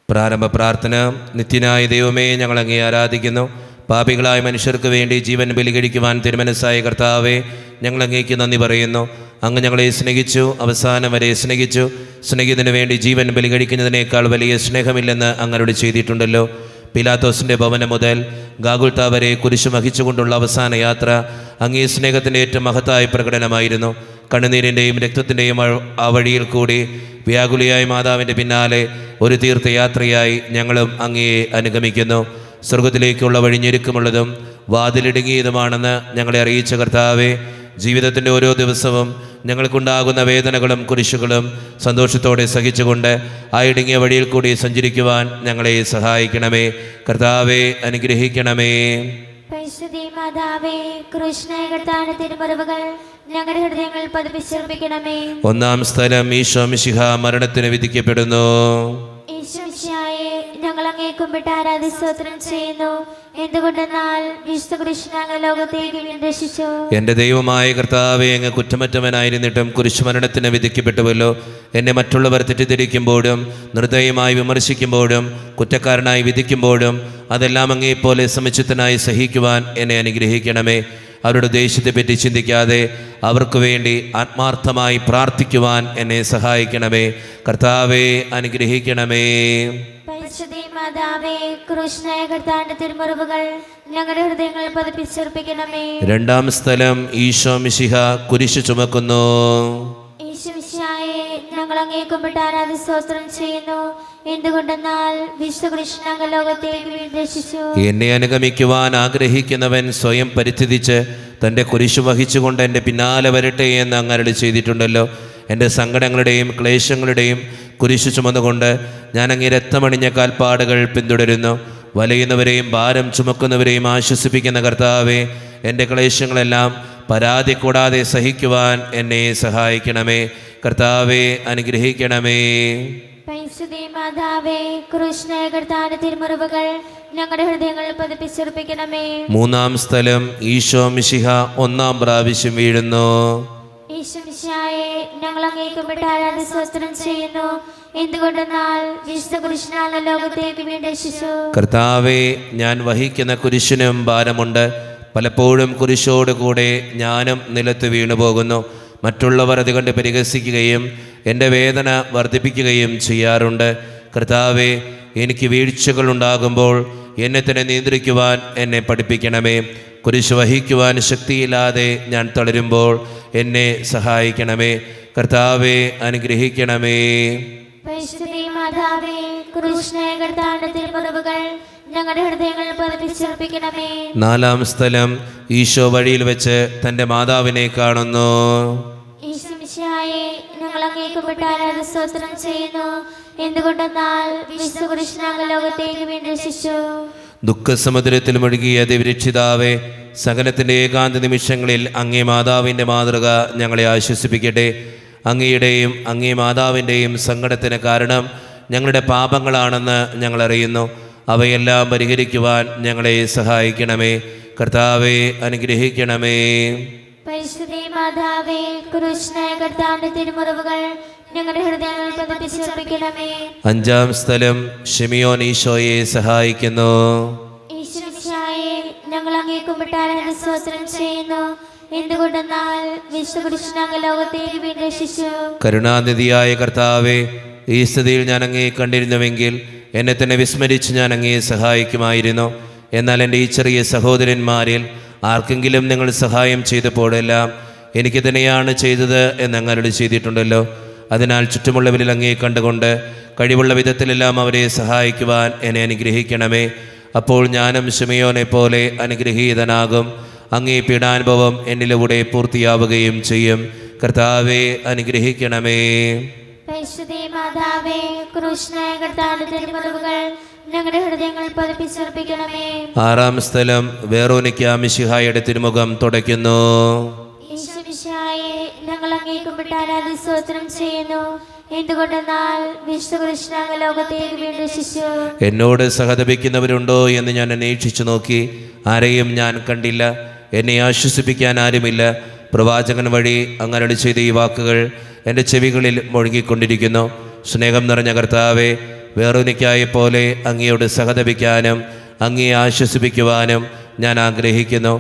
പ്രാരംഭ പ്രാർത്ഥന. നിത്യനായ ദൈവമേ, ഞങ്ങൾ അങ്ങേ ആരാധിക്കുന്നു. പാപികളായ മനുഷ്യർക്ക് വേണ്ടി ജീവൻ ബലി കഴിക്കുവാൻ തിരുമനസ്സായ കർത്താവേ, ഞങ്ങൾ അങ്ങേക്ക് നന്ദി പറയുന്നു. അങ്ങ് ഞങ്ങളെ സ്നേഹിച്ചു, അവസാനം വരെ സ്നേഹിച്ചു. സ്നേഹിതന് വേണ്ടി ജീവൻ ബലി കഴിക്കുന്നതിനേക്കാൾ വലിയ സ്നേഹമില്ലെന്ന് അങ്ങരോട് ചെയ്തിട്ടുണ്ടല്ലോ. പിലാത്തോസിൻ്റെ ഭവനം മുതൽ ഗാഗുൽത്ത വരെ കുരിശു വഹിച്ചുകൊണ്ടുള്ള അവസാന യാത്ര അങ്ങേ സ്നേഹത്തിൻ്റെ ഏറ്റവും മഹത്തായ പ്രകടനമായിരുന്നു. കണ്ണുനീരിൻ്റെയും രക്തത്തിൻ്റെയും ആ വഴിയിൽ കൂടി വ്യാകുലിയായ മാതാവിൻ്റെ പിന്നാലെ ഒരു തീർത്ഥയാത്രയായി ഞങ്ങളും അങ്ങയെ അനുഗമിക്കുന്നു. സ്വർഗത്തിലേക്കുള്ള വഴി ഞെരുക്കമുള്ളതും വാതിലിടുങ്ങിയതുമാണെന്ന് ഞങ്ങളെ അറിയിച്ച കർത്താവേ, ജീവിതത്തിൻ്റെ ഓരോ ദിവസവും ഞങ്ങൾക്കുണ്ടാകുന്ന വേദനകളും കുരിശുകളും സന്തോഷത്തോടെ സഹിച്ചുകൊണ്ട് ആ ഇടുങ്ങിയ വഴിയിൽ കൂടി സഞ്ചരിക്കുവാൻ ഞങ്ങളെ സഹായിക്കണമേ. കർത്താവെ, അനുഗ്രഹിക്കണമേ. ഞങ്ങളുടെ ഹൃദയങ്ങൾ പതിപ്പിച്ചർപ്പിക്കണമേ. ഒന്നാം സ്ഥലം. ഈശോ മിശിഹ മരണത്തിന് വിധിക്കപ്പെടുന്നു. ഈശോമിശിഹായെ, ഞങ്ങൾ അങ്ങേ കുമ്പിട്ട് ആരാധിസ്തോത്രം ചെയ്യുന്നു. എന്തുകൊണ്ടെന്നാൽ വിശുദ്ധ കൃഷ്ണ ലോകത്തേക്ക് രക്ഷിച്ചു. എൻ്റെ ദൈവമായ കർത്താവേ, അങ്ങ് കുറ്റമറ്റവനായിരുന്നിട്ടും കുരിശുമരണത്തിന് വിധിക്കപ്പെട്ടുവല്ലോ. എന്നെ മറ്റുള്ളവർ തെറ്റിദ്ധരിക്കുമ്പോഴും നിർദ്ദയമായി വിമർശിക്കുമ്പോഴും കുറ്റക്കാരനായി വിധിക്കുമ്പോഴും അതെല്ലാം അങ്ങേപ്പോലെ സമുചിതനായി സഹിക്കുവാൻ എന്നെ അനുഗ്രഹിക്കണമേ. അവരുടെ ദേഷ്യത്തെപ്പറ്റി ചിന്തിക്കാതെ അവർക്ക് വേണ്ടി ആത്മാർത്ഥമായി പ്രാർത്ഥിക്കുവാൻ എന്നെ സഹായിക്കണമേ. കർത്താവെ, അനുഗ്രഹിക്കണമേ. ഞങ്ങളുടെ ഹൃദയങ്ങൾ പതിപ്പിച്ചർപ്പിക്കണമേ. രണ്ടാം സ്ഥലം. ഈശോ മിശിഹ കുരിശു ചുമക്കുന്നു. ഈശോമിശിഹായെ, ഞങ്ങൾ അങ്ങേ കുമ്പിട്ട് ആരാധിസ്തോത്രം ചെയ്യുന്നു. എന്തുകൊണ്ടെന്നാൽ വിശുദ്ധ കൃഷ്ണ ലോകത്തേക്ക് രക്ഷിച്ചു. എന്നെ അനുഗമിക്കുവാൻ ആഗ്രഹിക്കുന്നവൻ സ്വയം പരിത്യജിച്ച് തൻ്റെ കുരിശു വഹിച്ചുകൊണ്ട് എൻ്റെ പിന്നാലെ വരട്ടെ എന്ന് അങ്ങ് അരുളി ചെയ്തിട്ടുണ്ടല്ലോ. എൻ്റെ സങ്കടങ്ങളുടെയും ക്ലേശങ്ങളുടെയും കുരിശു ചുമന്നുകൊണ്ട് ഞാൻ അങ്ങേ രക്തമണിഞ്ഞ കാൽപ്പാടുകൾ പിന്തുടരുന്നു. വലയുന്നവരെയും ഭാരം ചുമക്കുന്നവരെയും ആശ്വസിപ്പിക്കുന്ന കർത്താവെ, എൻ്റെ ക്ലേശങ്ങളെല്ലാം പരാതി കൂടാതെ സഹിക്കുവാൻ എന്നെ സഹായിക്കണമേ. കർത്താവെ, അനുഗ്രഹിക്കണമേ. ഞങ്ങളുടെ ഹൃദയങ്ങൾ പതിപ്പിച്ചർപ്പിക്കണമേ. മൂന്നാം സ്ഥലം. ഈശോ മിശിഹ ഒന്നാം പ്രാവശ്യം വീഴുന്നു. ഈശോമിശിഹായെ, ഞങ്ങൾ അങ്ങേ കുമ്പിട്ട് ആരാധിസ്തോത്രം ചെയ്യുന്നു. എന്തുകൊണ്ടെന്നാൽ വിശുദ്ധ കൃഷ്ണ ലോകത്തേക്ക് രക്ഷിച്ചു. കർത്താവെ, ഞാൻ വഹിക്കുന്ന കുരിശിനും ഭാരമുണ്ട്. പലപ്പോഴും കുരിശോട് കൂടെ ഞാനും നിലത്ത് വീണുപോകുന്നു. മറ്റുള്ളവർ അതുകൊണ്ട് പരിഹസിക്കുകയും എൻ്റെ വേദന വർദ്ധിപ്പിക്കുകയും ചെയ്യാറുണ്ട്. കർത്താവെ, എനിക്ക് വീഴ്ചകളുണ്ടാകുമ്പോൾ എന്നെ തന്നെ നിയന്ത്രിക്കുവാൻ എന്നെ പഠിപ്പിക്കണമേ. കുരിശ് വഹിക്കുവാൻ ശക്തിയില്ലാതെ ഞാൻ തളരുമ്പോൾ എന്നെ സഹായിക്കണമേ. കർത്താവെ, അനുഗ്രഹിക്കണമേ. ഞങ്ങളുടെ ഹൃദയങ്ങൾ പതിപ്പിച്ചർപ്പിക്കണമേ. നാലാം സ്ഥലം. ഈശോ വഴിയിൽ വെച്ച് തൻ്റെ മാതാവിനെ കാണുന്നു. ഈശോമിശിഹായെ, ഞങ്ങൾ അങ്ങേ കുമ്പിട്ട് ആരാധിസ്തോത്രം ചെയ്യുന്നു. എന്തുകൊണ്ടെന്നാൽ വിശുദ്ധ കൃഷ്ണ ലോകത്തേക്ക് രക്ഷിച്ചു. ദുഃഖസമുദ്രത്തിൽ മുഴുകിയ ദിവ്യരക്ഷിതാവേ, സകലത്തിൻ്റെ ഏകാന്ത നിമിഷങ്ങളിൽ അങ്ങേ മാതാവിൻ്റെ മാതൃക ഞങ്ങളെ ആശ്വസിപ്പിക്കട്ടെ. അങ്ങയുടെയും അങ്ങേ മാതാവിൻ്റെയും സങ്കടത്തിന് കാരണം ഞങ്ങളുടെ പാപങ്ങളാണെന്ന് ഞങ്ങൾ അറിയുന്നു. അവയെല്ലാം പരിഹരിക്കുവാൻ ഞങ്ങളെ സഹായിക്കണമേ. കർത്താവെ, അനുഗ്രഹിക്കണമേ. ഞങ്ങളുടെ ഹൃദയങ്ങൾ പതിപ്പിച്ചർപ്പിക്കണമേ. അഞ്ചാം സ്ഥലം. ശിമിയോൻ ഈശോയെ സഹായിക്കുന്നു. ഈശോമിശിഹായെ, ഞങ്ങൾ അങ്ങേ കുമ്പിട്ട് ആരാധിസ്തോത്രം ചെയ്യുന്നു. എന്തുകൊണ്ടെന്നാൽ വിശുദ്ധ കൃഷ്ണ ലോകത്തേക്ക് രക്ഷിച്ചു. കരുണാനിധിയായ കർത്താവെ, ഈ സ്ഥിതിയിൽ ഞാൻ അങ്ങയെ കണ്ടിരുന്നുവെങ്കിൽ എന്നെ തന്നെ വിസ്മരിച്ച് ഞാൻ അങ്ങയെ സഹായിക്കുമായിരുന്നു. എന്നാൽ എൻ്റെ ഈ ചെറിയ സഹോദരന്മാരിൽ ആർക്കെങ്കിലും നിങ്ങൾ സഹായം ചെയ്തപ്പോഴെല്ലാം എനിക്ക് തന്നെയാണ് ചെയ്തത് എന്ന് അങ്ങ് അരുളി ചെയ്തിട്ടുണ്ടല്ലോ. അതിനാൽ ചുറ്റുമുള്ളവരിൽ അങ്ങയെ കണ്ടുകൊണ്ട് കഴിവുള്ള വിധത്തിലെല്ലാം അവരെ സഹായിക്കുവാൻ എന്നെ അനുഗ്രഹിക്കണമേ. അപ്പോൾ ഞാനും ശിമിയോനെ പോലെ അനുഗ്രഹീതനാകും. അങ്ങേ പീഡാനുഭവം എന്നിലൂടെ പൂർത്തിയാവുകയും ചെയ്യും. കർത്താവെ, അനുഗ്രഹിക്കണമേ. ഞങ്ങളുടെ ഹൃദയങ്ങൾ പതിപ്പിച്ചർപ്പിക്കണമേ. ആറാം സ്ഥലം. വെറോനിക്ക മിശിഹായുടെ തിരുമുഖം തുടയ്ക്കുന്നു. ഈശോമിശിഹായെ, ഞങ്ങൾ അങ്ങേ കുമ്പിട്ട് ആരാധിസ്തോത്രം ചെയ്യുന്നു. എന്തുകൊണ്ടെന്നാൽ വിശുദ്ധ കൃഷ്ണ ലോകത്തേക്ക് രക്ഷിച്ചു. എന്നോട് സഹതപിക്കുന്നവരുണ്ടോ എന്ന് ഞാൻ അന്വേഷിച്ചു നോക്കി. ആരെയും ഞാൻ കണ്ടില്ല. എന്നെ ആശ്വസിപ്പിക്കാൻ ആരുമില്ല. പ്രവാചകൻ വഴി അങ്ങ് അരുളി ചെയ്ത ഈ വാക്കുകൾ എൻ്റെ ചെവികളിൽ മുഴുകിക്കൊണ്ടിരിക്കുന്നു. സ്നേഹം നിറഞ്ഞ കർത്താവെ, വേറൊനിക്കായെ പോലെ അങ്ങയോട് സഹതപിക്കാനും അങ്ങയെ ആശ്വസിപ്പിക്കുവാനും ഞാൻ ആഗ്രഹിക്കുന്നു.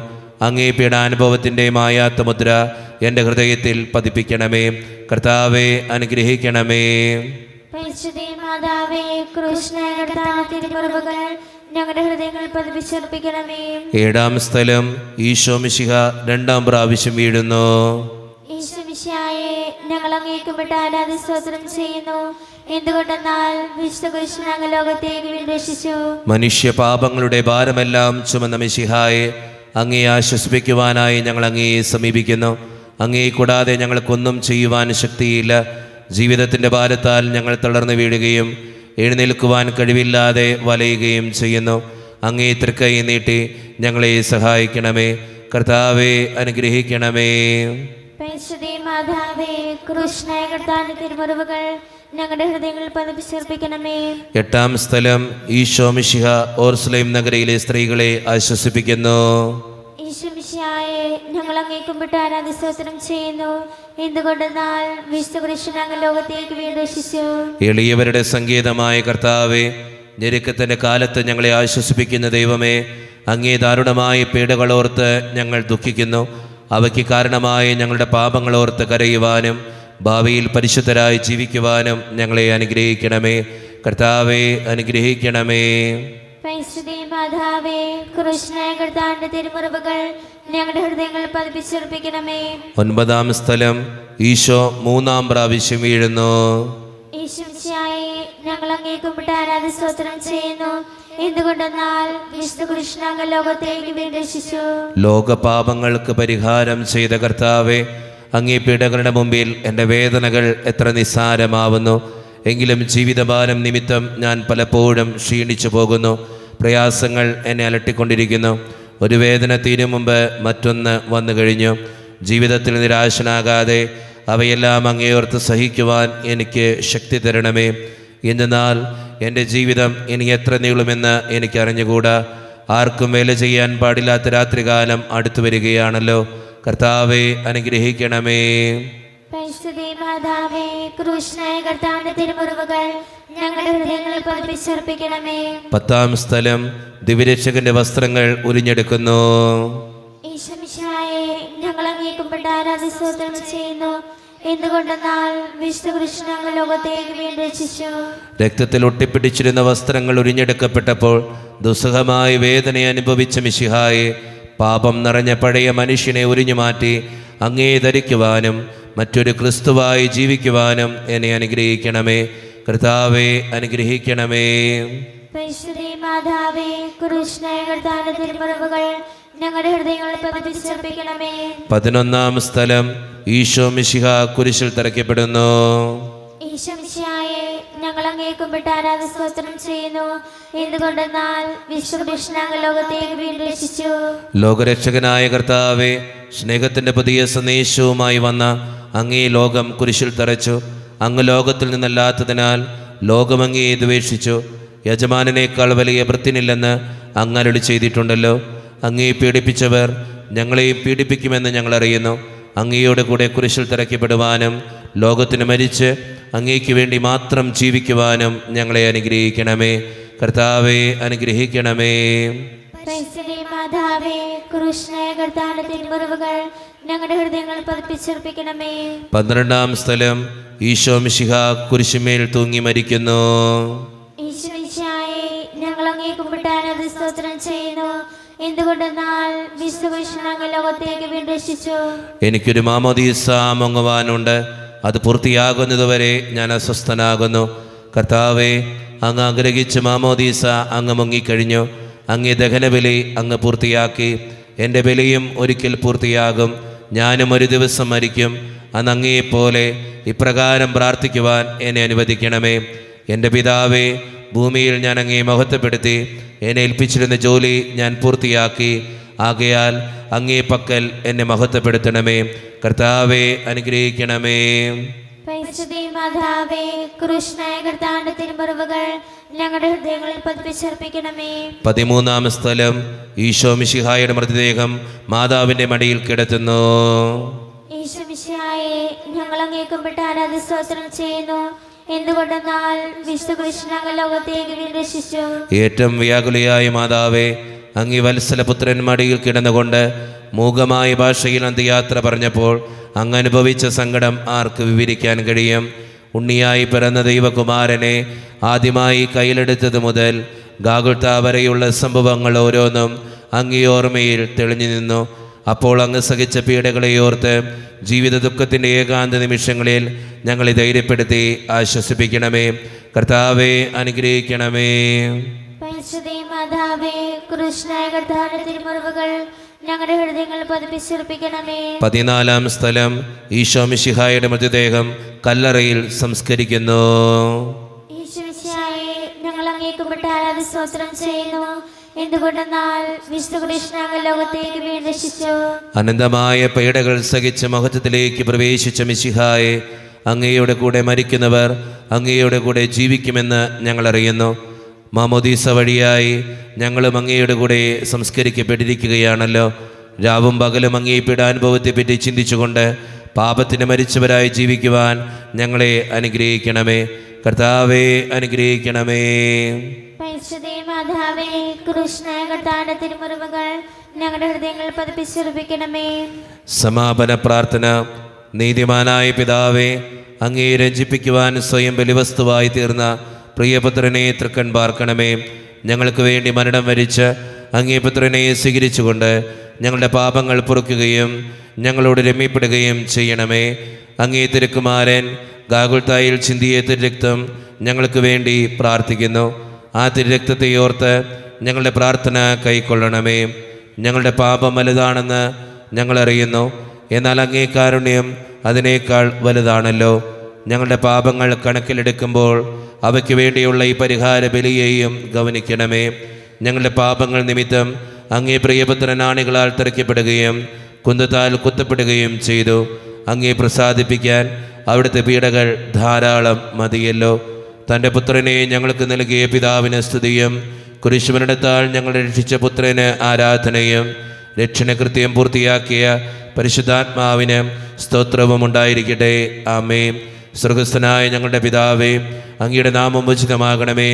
അങ്ങേ പീഡാനുഭവത്തിൻ്റെ മായാത്ത മുദ്ര എൻ്റെ ഹൃദയത്തിൽ പതിപ്പിക്കണമേ. കർത്താവെ അനുഗ്രഹിക്കണമേ. പരിശുദ്ധ മാതാവേ, ക്രൂശനായ കർത്താവിന്റെ തിരുമുറിവുകൾ ഞങ്ങളുടെ ഹൃദയങ്ങളിൽ പതിപ്പിച്ചർപ്പിക്കണമേ. ഏഴാം സ്ഥലം ഈശോ മിശിഹ രണ്ടാം പ്രാവശ്യം വീഴുന്നു. ഈശോ മിശിഹായെ ഞങ്ങൾ അങ്ങേക്ക് വിട്ട് ആരാധന സ്തോത്രം ചെയ്യുന്നു. എന്തുകൊണ്ടെന്നാൽ വിശുദ്ധ കൃഷ്ണൻ അങ്ങ് ലോകത്തേക്ക് വിരക്ഷിച്ചു. മനുഷ്യ പാപങ്ങളുടെ ഭാരമെല്ലാം ചുമന്ന മിശിഹായെ അങ്ങയെ ആശ്വസിപ്പിക്കുവാനായി ഞങ്ങൾ അങ്ങയെ സമീപിക്കുന്നു. അങ്ങയെ കൂടാതെ ഞങ്ങൾക്കൊന്നും ചെയ്യുവാൻ ശക്തിയില്ല. ജീവിതത്തിൻ്റെ ഭാരത്താൽ ഞങ്ങൾ തളർന്നു വീഴുകയും എഴുന്നേൽക്കുവാൻ കഴിവില്ലാതെ വലയുകയും ചെയ്യുന്നു. അങ്ങേ തൃക്കൈ നീട്ടി ഞങ്ങളെ സഹായിക്കണമേ. കർത്താവെ അനുഗ്രഹിക്കണമേ. പരിശുദ്ധ മാതാവേ, ക്രൂശനായ കർത്താവിന്റെ തിരുമുറിവുകൾ ഞങ്ങളുടെ ഹൃദയങ്ങളിൽ പതിപ്പിച്ചർപ്പിക്കണമേ. എട്ടാം സ്ഥലം ഈശോ മിശിഹ ഓർസ്ലേം നഗരയിലെ സ്ത്രീകളെ ആശ്വസിപ്പിക്കുന്നു. ഈശോ മിശിഹായെ ഞങ്ങൾ അങ്ങേക്കും വിട്ട് ആരാധന സ്തോത്രം ചെയ്യുന്നു. എന്തുകൊണ്ടെന്നാൽ വിശുദ്ധ കൃഷ്ണൻ അങ്ങ് ലോകത്തേക്ക് വിരക്ഷിച്ചു. എളിയവരുടെ സങ്കേതമായ കർത്താവെ, ഞെരുക്കത്തിൻ്റെ കാലത്ത് ഞങ്ങളെ ആശ്വസിപ്പിക്കുന്ന ദൈവമേ, അങ്ങേ ദാരുണമായ പീഡകളോർത്ത് ഞങ്ങൾ ദുഃഖിക്കുന്നു. അവയ്ക്ക് കാരണമായ ഞങ്ങളുടെ പാപങ്ങളോർത്ത് കരയുവാനും ഭാവിയിൽ പരിശുദ്ധരായി ജീവിക്കുവാനും ഞങ്ങളെ അനുഗ്രഹിക്കണമേ. കർത്താവെ അനുഗ്രഹിക്കണമേ. പരിശുദ്ധ മാതാവേ, ക്രൂശനായ കർത്താവിന്റെ തിരുമുറിവുകൾ ഞങ്ങളുടെ ഹൃദയങ്ങളിൽ പതിപ്പിച്ചർപ്പിക്കണമേ. ഒൻപതാം സ്ഥലം ഈശോ മൂന്നാം പ്രാവശ്യം വീഴുന്നു. ഈശോ മിശിഹായെ ഞങ്ങൾ അങ്ങേക്കും വിട്ട് ആരാധന സ്തോത്രം ചെയ്യുന്നു. എന്തുകൊണ്ടെന്നാൽ വിശുദ്ധ കൃഷ്ണൻ അങ്ങ് ലോകത്തേക്ക് വിരക്ഷിച്ചു. ലോകപാപങ്ങൾക്ക് പരിഹാരം ചെയ്ത കർത്താവെ, അങ്ങേ പീഡകളുടെ മുമ്പിൽ എൻ്റെ വേദനകൾ എത്ര നിസ്സാരമാവുന്നു. എങ്കിലും ജീവിതഭാരം നിമിത്തം ഞാൻ പലപ്പോഴും ക്ഷീണിച്ചു പോകുന്നു. പ്രയാസങ്ങൾ എന്നെ അലട്ടിക്കൊണ്ടിരിക്കുന്നു. ഒരു വേദന തീരും മുമ്പ് മറ്റൊന്ന് വന്നു കഴിഞ്ഞു. ജീവിതത്തിൽ നിരാശനാകാതെ അവയെല്ലാം അങ്ങേയോർത്ത് സഹിക്കുവാൻ എനിക്ക് ശക്തി തരണമേ. എന്നാൽ എൻ്റെ ജീവിതം ഇനി എത്ര നീളുമെന്ന് എനിക്കറിഞ്ഞുകൂടാ. ആർക്കും വേല ചെയ്യാൻ പാടില്ലാത്ത രാത്രികാലം അടുത്തു വരികയാണല്ലോ. കർത്താവെ അനുഗ്രഹിക്കണമേ. പരിശുദ്ധ മാതാവേ, ക്രൂശനായ കർത്താവിന്റെ തിരുമുറിവുകൾ ഞങ്ങളുടെ ഹൃദയങ്ങളിൽ പതിപ്പിച്ചർപ്പിക്കണമേ. പത്താം സ്ഥലം ദിവ്യരക്ഷകന്റെ വസ്ത്രങ്ങൾ ഉരിഞ്ഞെടുക്കുന്നു. ഈശോ മിശിഹായെ ഞങ്ങൾ അങ്ങേക്കും വിട്ട് ആരാധന സ്തോത്രം ചെയ്യുന്നു. എന്തുകൊണ്ടെന്നാൽ വിശുദ്ധ കൃഷ്ണൻ അങ്ങ് ലോകത്തേക്ക് വിരക്ഷിച്ചു. രക്തത്തിൽ ഒട്ടിപ്പിടിച്ചിരുന്ന വസ്ത്രങ്ങൾ ഉരിഞ്ഞെടുക്കപ്പെട്ടപ്പോൾ ദുസ്സഹമായ വേദന അനുഭവിച്ച മിശിഹായെ, പാപം നിറഞ്ഞ പഴയ മനുഷ്യനെ ഉരിഞ്ഞു മാറ്റി അങ്ങേ ധരിക്കുവാനും മറ്റൊരു ക്രിസ്തുവായി ജീവിക്കുവാനും എന്നെ അനുഗ്രഹിക്കണമേ. കർത്താവെ അനുഗ്രഹിക്കണമേ. പരിശുദ്ധ മാതാവേ, ക്രൂശനായ കർത്താവിന്റെ തിരുമുറിവുകൾ ഞങ്ങളുടെ ഹൃദയങ്ങളിൽ പതിപ്പിച്ചർപ്പിക്കണമേ. 11ാം സ്ഥലം ഈശോ മിശിഹ കുരിശിൽ തറയ്ക്കപ്പെടുന്നു. ഈശോ മിശിഹായെ ഞങ്ങൾ അങ്ങേക്കും വിട്ട് ആരാധന സ്തോത്രം ചെയ്യുന്നു. എന്തുകൊണ്ടെന്നാൽ വിശുദ്ധ കൃഷ്ണൻ അങ്ങ് ലോകത്തേക്ക് വിരക്ഷിച്ചു. ലോകരക്ഷകനായ കർത്താവെ, സ്നേഹത്തിൻ്റെ പുതിയ സന്ദേശവുമായി വന്ന അങ്ങേ ലോകം കുരിശിൽ തറച്ചു. അങ്ങ് ലോകത്തിൽ നിന്നല്ലാത്തതിനാൽ ലോകം അങ്ങയെ ദ്വേഷിച്ചു. യജമാനനേക്കാൾ വലിയ ഭൃത്യനില്ലെന്ന് അങ്ങ് അരുളി ചെയ്തിട്ടുണ്ടല്ലോ. അങ്ങയെ പീഡിപ്പിച്ചവർ ഞങ്ങളെയും പീഡിപ്പിക്കുമെന്ന് ഞങ്ങൾ അറിയുന്നു. അങ്ങയോട് കൂടെ കുരിശിൽ തറയ്ക്കപ്പെടുവാനും ലോകത്തിന് മരിച്ച് അങ്ങേക്ക് വേണ്ടി മാത്രം ജീവിക്കുവാനും ഞങ്ങളെ അനുഗ്രഹിക്കണമേ. കർത്താവെ അനുഗ്രഹിക്കണമേ. പരിശുദ്ധ മാതാവേ, ക്രൂശനായ കർത്താവിന്റെ തിരുമുറിവുകൾ ഞങ്ങളുടെ ഹൃദയങ്ങളിൽ പതിപ്പിച്ചർപ്പിക്കണമേ. 12ാം സ്ഥലം ഈശോ മിശിഹ കുരിശുമേൽ തൂങ്ങി മരിക്കുന്നു. ഈശോ മിശിഹായെ ഞങ്ങൾ അങ്ങേക്കും വിട്ട് ആരാധന സ്തോത്രം ചെയ്യുന്നു. എന്തുകൊണ്ടെന്നാൽ വിശുദ്ധ കൃഷ്ണൻ അങ്ങ് ലോകത്തേക്ക് വിരക്ഷിച്ചു. എനിക്കൊരു മാമോദീസ മുങ്ങുവാനുണ്ട്. അത് പൂർത്തിയാകുന്നതുവരെ ഞാൻ അസ്വസ്ഥനാകുന്നു. കർത്താവെ, അങ്ങ് ആഗ്രഹിച്ച മാമോദീസ അങ്ങ് മുങ്ങിക്കഴിഞ്ഞു. അങ്ങേ ദഹനബലി അങ്ങ് പൂർത്തിയാക്കി. എൻ്റെ ബലിയും ഒരിക്കൽ പൂർത്തിയാകും. ഞാനും ഒരു ദിവസം മരിക്കും. അന്ന് അങ്ങയെപ്പോലെ ഇപ്രകാരം പ്രാർത്ഥിക്കുവാൻ എന്നെ അനുവദിക്കണമേ. എൻ്റെ പിതാവേ, ഭൂമിയിൽ ഞാൻ അങ്ങയെ മഹത്വപ്പെടുത്തി. എന്നെ ഏൽപ്പിച്ചിരുന്ന ജോലി ഞാൻ പൂർത്തിയാക്കി. ആകയാൽ അങ്ങേ പക്കൽ എന്നെ മഹത്വപ്പെടുത്തണമേ. കർത്താവെ അനുഗ്രഹിക്കണമേ. പരിശുദ്ധ മാതാവേ, ക്രൂശനായ കർത്താവിന്റെ തിരുമുറിവുകൾ ഞങ്ങളുടെ ഹൃദയങ്ങളിൽ പതിപ്പിച്ചർപ്പിക്കണമേ. 13ാം സ്ഥലം ഈശോ മിശിഹായുടെ മൃതദേഹം മാതാവിൻ്റെ മടിയിൽ കിടത്തുന്നു. ഈശോ മിശിഹായെ ഞങ്ങൾ അങ്ങേക്കും വിട്ട് ആരാധന സ്തോത്രം ചെയ്യുന്നു. എന്തുകൊണ്ടെന്നാൽ വിശുദ്ധ കൃഷ്ണങ്ങൾ ലോകത്തേക്ക് രക്ഷിച്ചു. ഏറ്റവും വ്യാകുലയായ മാതാവേ, അങ്ങ് വത്സലപുത്രൻ മടിയിൽ കിടന്നുകൊണ്ട് മൂകമായ ഭാഷയിൽ അന്ത്യയാത്ര പറഞ്ഞപ്പോൾ അങ്ങ് അനുഭവിച്ച സങ്കടം ആർക്ക് വിവരിക്കാൻ കഴിയും? ഉണ്ണിയായി പിറന്ന ദൈവകുമാരനെ ആദ്യമായി കയ്യിലെടുത്തത് മുതൽ ഗാഗുൽത്താ വരെയുള്ള സംഭവങ്ങൾ ഓരോന്നും അങ്ങേ ഓർമ്മയിൽ തെളിഞ്ഞു നിന്നു. അപ്പോൾ അങ്ങ് സഹിച്ച പീഡകളെ ഓർത്ത് ജീവിത ദുഃഖത്തിൻ്റെ ഏകാന്ത നിമിഷങ്ങളിൽ ഞങ്ങളെ ധൈര്യപ്പെടുത്തി ആശ്വസിപ്പിക്കണമേ. കർത്താവെ അനുഗ്രഹിക്കണമേ. മാതാവേ, കൃഷ്ണായ കർത്താവിന്റെ തിരുമുറിവുകൾ ഞങ്ങളുടെ ഹൃദയങ്ങൾ പതിപ്പിച്ചുറപ്പിക്കണമേ. 14-ാം സ്ഥലം, ഈശോ മിശിഹായുടെ മൃതദേഹം കല്ലറയിൽ സംസ്കരിക്കുന്നു. ഈശോമിശിഹായെ, ഞങ്ങൾ അങ്ങേക്ക് ആരാധന സ്തോത്രം ചെയ്യുന്നു. എന്തുകൊണ്ടെന്നാൽ വിശുദ്ധ കൃഷ്ണങ്ങൾ ലോകത്തേക്ക് രക്ഷിച്ചു. അനന്തമായ പീഡകൾ സഹിച്ച് മഹത്വത്തിലേക്ക് പ്രവേശിച്ച മിശിഹായെ, അങ്ങയുടെ കൂടെ മരിക്കുന്നവർ അങ്ങയുടെ കൂടെ ജീവിക്കുമെന്ന് ഞങ്ങൾ അറിയുന്നു. മാമോദീസ വഴിയായി ഞങ്ങളും അങ്ങയുടെ കൂടെ സംസ്കരിക്കപ്പെട്ടിരിക്കുകയാണല്ലോ. രാവും പകലും അങ്ങേ പീഡാനുഭവത്തെപ്പറ്റി ചിന്തിച്ചുകൊണ്ട് പാപത്തിന് മരിച്ചവരായി ജീവിക്കുവാൻ ഞങ്ങളെ അനുഗ്രഹിക്കണമേ. കർത്താവെ അനുഗ്രഹിക്കണമേ. മാതാവേ, കൃഷ്ണായ കർത്താവിന്റെ തിരുമുറിവുകൾ ഞങ്ങളുടെ ഹൃദയങ്ങൾ പതിപ്പിച്ചുറപ്പിക്കണമേ. സമാപന പ്രാർത്ഥന. നീതിമാനായ പിതാവേ, അങ്ങേ രഞ്ജിപ്പിക്കുവാൻ സ്വയം ബലിവസ്തുവായി തീർന്ന പ്രിയപുത്രനെ തൃക്കൺ പാർക്കണമേ. ഞങ്ങൾക്ക് വേണ്ടി മരണം വരിച്ച് അങ്ങേ പുത്രനെ സ്വീകരിച്ചുകൊണ്ട് ഞങ്ങളുടെ പാപങ്ങൾ പൊറുക്കുകയും ഞങ്ങളോട് രമ്യപ്പെടുകയും ചെയ്യണമേ. അങ്ങേ തിരുക്കുമാരൻ ഗാഗുൽത്തായിൽ ചിന്തിയ തിരുരക്തം ഞങ്ങൾക്ക് വേണ്ടി പ്രാർത്ഥിക്കുന്നു. ആ തിരുരക്തത്തെ ഓർത്ത് ഞങ്ങളുടെ പ്രാർത്ഥന കൈക്കൊള്ളണമേ. ഞങ്ങളുടെ പാപം വലുതാണെന്ന് ഞങ്ങളറിയുന്നു, എന്നാൽ അങ്ങേ കാരുണ്യം അതിനേക്കാൾ വലുതാണല്ലോ. ഞങ്ങളുടെ പാപങ്ങൾ കണക്കിലെടുക്കുമ്പോൾ അവയ്ക്ക് വേണ്ടിയുള്ള ഈ പരിഹാര ബലിയെയും ഗവനിക്കണമേ. ഞങ്ങളുടെ പാപങ്ങൾ നിമിത്തം അങ്ങേ പ്രിയപുത്രനാണികളാൽ തെറിക്കപ്പെടുകയും കുന്തത്താൽ കുത്തപ്പെടുകയും ചെയ്തു. അങ്ങേ പ്രസാദിപ്പിക്കാൻ അവിടുത്തെ പീഡകൾ ധാരാളം മതിയല്ലോ. തൻ്റെ പുത്രനെ ഞങ്ങൾക്ക് നൽകിയ പിതാവിന് സ്തുതിയും കുരിശുമരണത്താൽ ഞങ്ങൾ രക്ഷിച്ച പുത്രന് ആരാധനയും രക്ഷണകൃത്യം പൂർത്തിയാക്കിയ പരിശുദ്ധാത്മാവിന് സ്തോത്രവും ഉണ്ടായിരിക്കട്ടെ. ആമേൻ. സ്വർഗസ്ഥനായ ഞങ്ങളുടെ പിതാവേ, അങ്ങയുടെ നാമം ഉചിതമാകണമേ.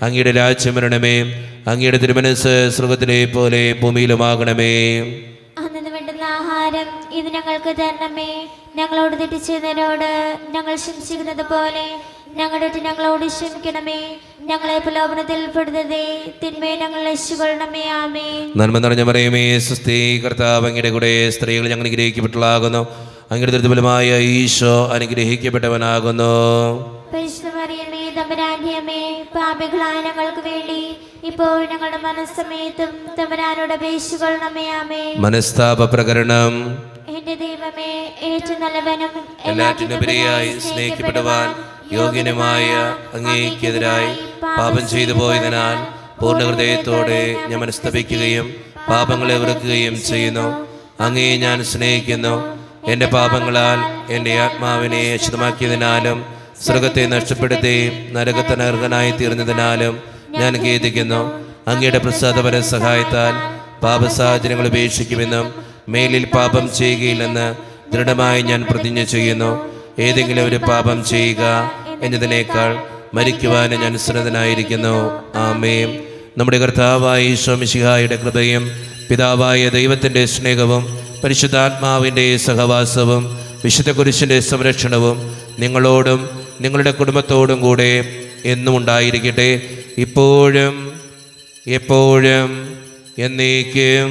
അങ്ങയുടെ രാജ്യം വരണമേ. അങ്ങയുടെ തിരുമനസ്സ് സ്വർഗത്തിലെ പോലെ ഭൂമിയിലുമാകണമേ. അന്നു വേണ്ടുന്ന ആഹാരം ഇത് ഞങ്ങൾക്ക് തരണമേ. ഞങ്ങളോട് തെറ്റ് ചെയ്തവരോട് ഞങ്ങൾ ക്ഷമിച്ചിരുന്നത് പോലെ ഞങ്ങളോട് ക്ഷമിക്കണമേ. ഞങ്ങളെ പ്രലോഭനത്തിൽ പെടുത്തതേ, തിന്മയെ ഞങ്ങൾ രക്ഷിക്കൊള്ളണമേ. ആമേൻ. നന്മ നിറഞ്ഞ മറിയമേ, സ്വസ്തി, കർത്താവ് അങ്ങയുടെ കൂടെ സ്ത്രീകൾ ഞങ്ങൾ അനുഗ്രഹിക്കപ്പെട്ടവളാകുന്നു. അങ്ങയുടെ ദുരിതഫലമായ ഈശോ അനുഗ്രഹിക്കപ്പെട്ടവനാകുന്നു. പരിശുദ്ധ മറിയമേ, തമ്പുരാന്റെ അമ്മേ, പാപികളായ ഞങ്ങൾക്ക് വേണ്ടി ഇപ്പോൾ ഞങ്ങളുടെ മനസ്സമയത്തും തമ്പുരാനോട് അപേക്ഷിച്ചുകൊള്ളണമേ. ആമേൻ. മനസ്താപ പ്രകരണം. എന്റെ ദൈവമേ, ഏറ്റവും നല്ലവനും എല്ലാറ്റിനുപരിയായി സ്നേഹിക്കപ്പെടുവാൻ യോഗ്യനുമായ അങ്ങേക്കെതിരായി പാപം ചെയ്തു പോയതിനാൽ പൂർണ്ണ ഹൃദയത്തോടെ ഞാൻ മനസ്തപിക്കുകയും പാപങ്ങളെ വെറുക്കുകയും ചെയ്യുന്നു. അങ്ങയെ ഞാൻ സ്നേഹിക്കുന്നു. എൻ്റെ പാപങ്ങളാൽ എൻ്റെ ആത്മാവിനെ അശുദ്ധമാക്കിയതിനാലും സ്വർഗത്തെ നഷ്ടപ്പെടുത്തി നരകത്തിനർഹനായി തീർന്നതിനാലും ഞാൻ ഖേദിക്കുന്നു. അങ്ങയുടെ പ്രസാദപര സഹായത്താൽ പാപസാഹചര്യങ്ങൾ ഉപേക്ഷിക്കുമെന്നും മേലിൽ പാപം ചെയ്യുകയില്ലെന്ന് ദൃഢമായി ഞാൻ പ്രതിജ്ഞ ചെയ്യുന്നു. ഏതെങ്കിലും ഒരു പാപം ചെയ്യുക എന്നതിനേക്കാൾ മരിക്കുവാൻ ഞാൻ സുന്നതനായിരിക്കുന്നു. ആമേൻ. നമ്മുടെ കർത്താവായ ഈശോ മിശിഹായുടെ കൃപയും പിതാവായ ദൈവത്തിൻ്റെ സ്നേഹവും പരിശുദ്ധാത്മാവിൻ്റെ സഹവാസവും വിശുദ്ധ കുരിശിൻ്റെ സംരക്ഷണവും നിങ്ങളോടും നിങ്ങളുടെ കുടുംബത്തോടും കൂടെ എന്നും ഉണ്ടായിരിക്കട്ടെ, ഇപ്പോഴും എപ്പോഴും എന്നേക്കും.